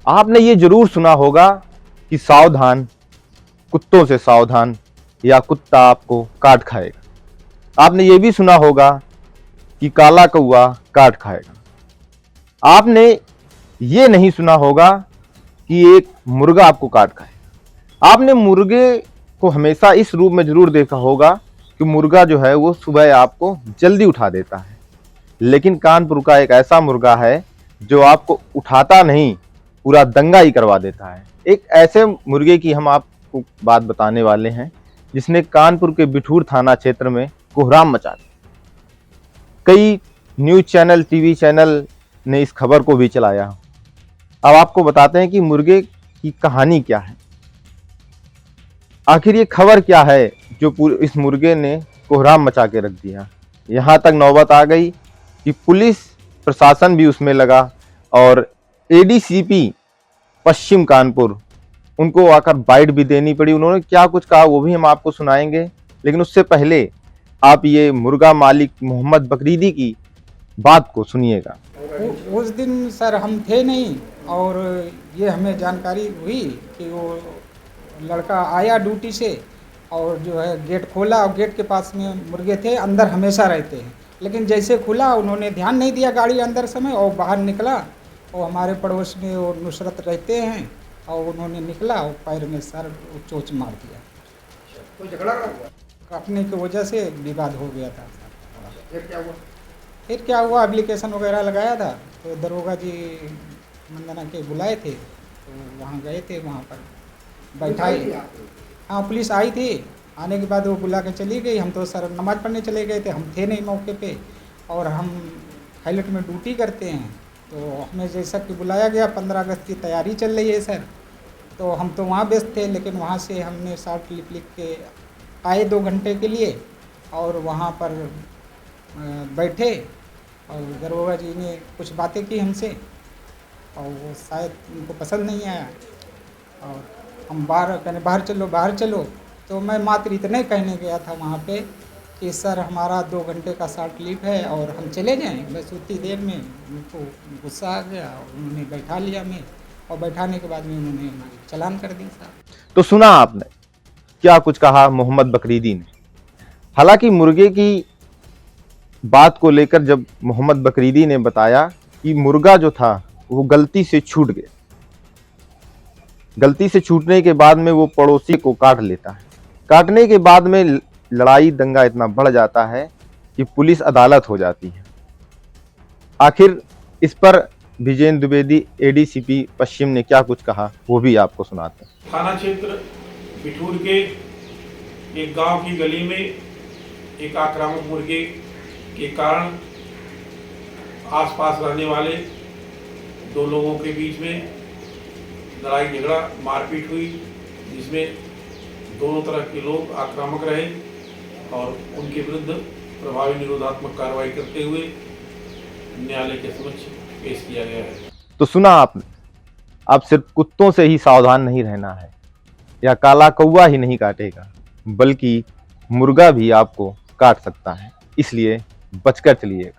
आपने ये जरूर सुना होगा कि सावधान, कुत्तों से सावधान, या कुत्ता आपको काट खाएगा। आपने ये भी सुना होगा कि काला कौवा काट खाएगा। आपने ये नहीं सुना होगा कि एक मुर्गा आपको काट खाएगा। आपने मुर्गे को हमेशा इस रूप में जरूर देखा होगा कि मुर्गा जो है वो सुबह आपको जल्दी उठा देता है, लेकिन कानपुर का एक ऐसा मुर्गा है जो आपको उठाता नहीं, पूरा दंगा ही करवा देता है। एक ऐसे मुर्गे की हम आपको बात बताने वाले हैं जिसने कानपुर के बिठूर थाना क्षेत्र में कोहराम मचा दिया। कई न्यूज चैनल, टीवी चैनल ने इस खबर को भी चलाया। अब आपको बताते हैं कि मुर्गे की कहानी क्या है, आखिर ये खबर क्या है जो इस मुर्गे ने कोहराम मचा के रख दिया। यहाँ तक नौबत आ गई कि पुलिस प्रशासन भी उसमें लगा और एडीसीपी पश्चिम कानपुर, उनको आकर बाइट भी देनी पड़ी। उन्होंने क्या कुछ कहा वो भी हम आपको सुनाएंगे, लेकिन उससे पहले आप ये मुर्गा मालिक मोहम्मद बकरीदी की बात को सुनिएगा। उस दिन सर हम थे नहीं, और ये हमें जानकारी हुई कि वो लड़का आया ड्यूटी से और जो है गेट खोला, और गेट के पास में मुर्गे थे, अंदर हमेशा रहते हैं। लेकिन जैसे खुला उन्होंने ध्यान नहीं दिया गाड़ी अंदर समय, और बाहर निकला और हमारे पड़ोस में वो नुसरत रहते हैं, और उन्होंने निकला और पैर में सर चोंच मार दिया। कोई झगड़ा हुआ? काटने की वजह से विवाद हो गया था। फिर क्या हुआ? फिर क्या हुआ, एप्लीकेशन वगैरह लगाया था, तो दरोगा जी मंदना के बुलाए थे, तो वहाँ गए थे, वहाँ पर बैठाए। हाँ, पुलिस आई थी। आने के बाद वो बुला के चली गई। हम तो सर नमाज़ पढ़ने चले गए थे, हम थे नहीं मौके पे, और हम हाईलाइट में ड्यूटी करते हैं। तो हमें जैसा कि बुलाया गया, 15 अगस्त की तैयारी चल रही है सर, तो हम तो वहाँ व्यस्त थे। लेकिन वहाँ से हमने शॉर्ट लिख के आए 2 घंटे के लिए, और वहाँ पर बैठे, और दरोगा जी ने कुछ बातें की हमसे, और वो शायद उनको पसंद नहीं आया, और हम कहने बाहर चलो। तो मैं मात्र इतने कहने गया था वहाँ पे कि सर हमारा 2 घंटे का शॉर्ट लीव है और हम चले जाएं। बस उतनी देर में उनको गुस्सा आ गया और उन्होंने बैठा लिया मैं, और बैठाने के बाद में उन्होंने हमारी चालान कर दी साहब। तो सुना आपने क्या कुछ कहा मोहम्मद बकरीदी ने। हालांकि मुर्गे की बात को लेकर जब मोहम्मद बकरीदी ने बताया कि मुर्गा जो था वो गलती से छूट गया, गलती से छूटने के बाद में वो पड़ोसी को काट लेता है। काटने के बाद में लड़ाई दंगा इतना बढ़ जाता है कि पुलिस अदालत हो जाती है। आखिर इस पर विजेंद्र द्विवेदी एडीसीपी पश्चिम ने क्या कुछ कहा वो भी आपको सुनाते हैं। थाना क्षेत्र बिठूर के एक गांव की गली में एक आक्रामक मुर्गे के कारण आसपास रहने वाले 2 लोगों के बीच में लड़ाई झगड़ा मारपीट हुई, जिसमें दोनों तरह के लोग आक्रामक रहे और उनके विरुद्ध प्रभावी निरोधात्मक कार्रवाई करते हुए न्यायालय के समक्ष पेश किया गया है। तो सुना आपने, अब सिर्फ कुत्तों से ही सावधान नहीं रहना है, या काला कौवा ही नहीं काटेगा, बल्कि मुर्गा भी आपको काट सकता है, इसलिए बचकर चलिएगा।